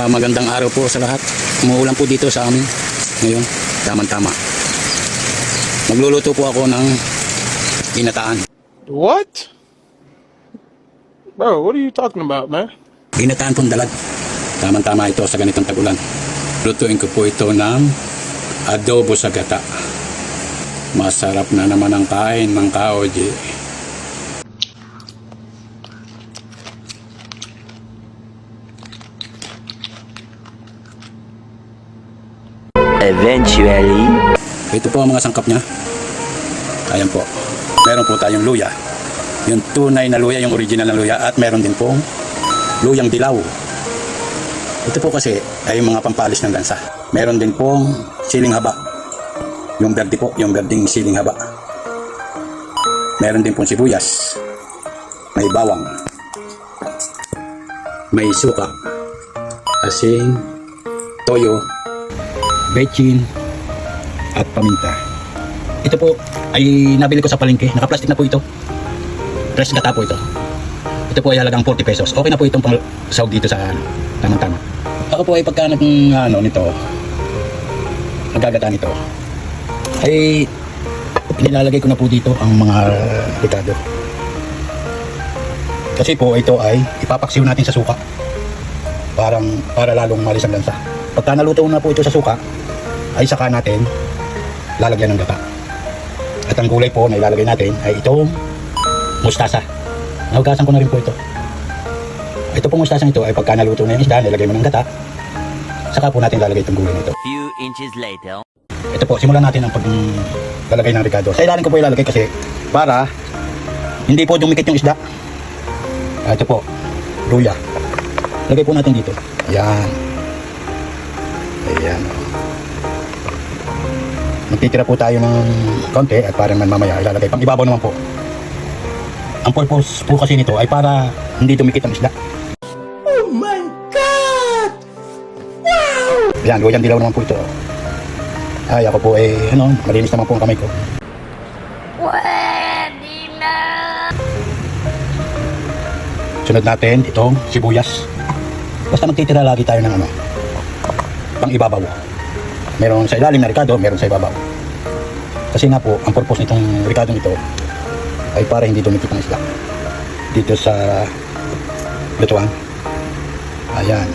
Magandang araw po sa lahat. Umuulan po dito sa amin ngayon. Tama-tama. Magluluto po ako ng ginataan. What? Bro, what are you talking about, man? Ginataan pong dalag. Tama-tama ito sa ganitong tag-ulan. Lutuin ko po ito ng adobo sa gata. Masarap na naman ang kain ng kaoji. Eventually. Ito po ang mga sangkap niya. Ayan po. Meron po tayong luya. Yung tunay na luya, yung original na luya. At meron din pong luyang dilaw. Ito po kasi ay mga pampalis ng lansa. Meron din pong siling haba. Yung berde po, yung berdeng siling haba. Meron din pong sibuyas. May bawang. May suka. Asin. Toyo. Bechin at paminta. Ito po ay nabili ko sa palengke. Naka-plastic na po ito. Fresh gata po ito. Ito po ay halagang 40 pesos. Okay na po itong pangsahog dito sa tamang-tama. Ako po ay pagka nito, nagagata nito, ay nilalagay ko na po dito ang mga ricado. Kasi po ito ay ipapaksiw natin sa suka. Para lalong malis ang lansa. Pagka naluto na po ito sa suka, ay saka natin lalagyan ng gata. At ang gulay po na ilalagay natin ay itong mustasa. Nahugasan ko na rin po ito. Ito pong mustasang ito ay pagka naluto na yung isda, nilagay mo ng gata, saka po natin lalagay itong gulay nito. Few inches later. Ito po, simulan natin ang paglalagay ng ricado. Sa ilalim ko po ilalagay kasi para hindi po dumikit yung isda. Ito po, luya. Lagay po natin dito. Ayan. Ayan. Magtitira po tayo ng konti at para man mamaya ilalagay pang ibabaw naman po. Ang purpose po kasi nito ay para hindi dumikit ang isda. Oh my God! Wow! Ayan, luyang dilaw naman po ito. Ay, ako po malinis naman po ang kamay ko. Pwede na. Sunod natin itong sibuyas. Basta magtitira lagi tayo ng pang ibabaw. Meron sa ilalim na ricado, meron sa ibabaw. Kasi nga po, ang purpose nitong ricado nito ay para hindi dumikit ang isda dito sa lutuan. Ayan.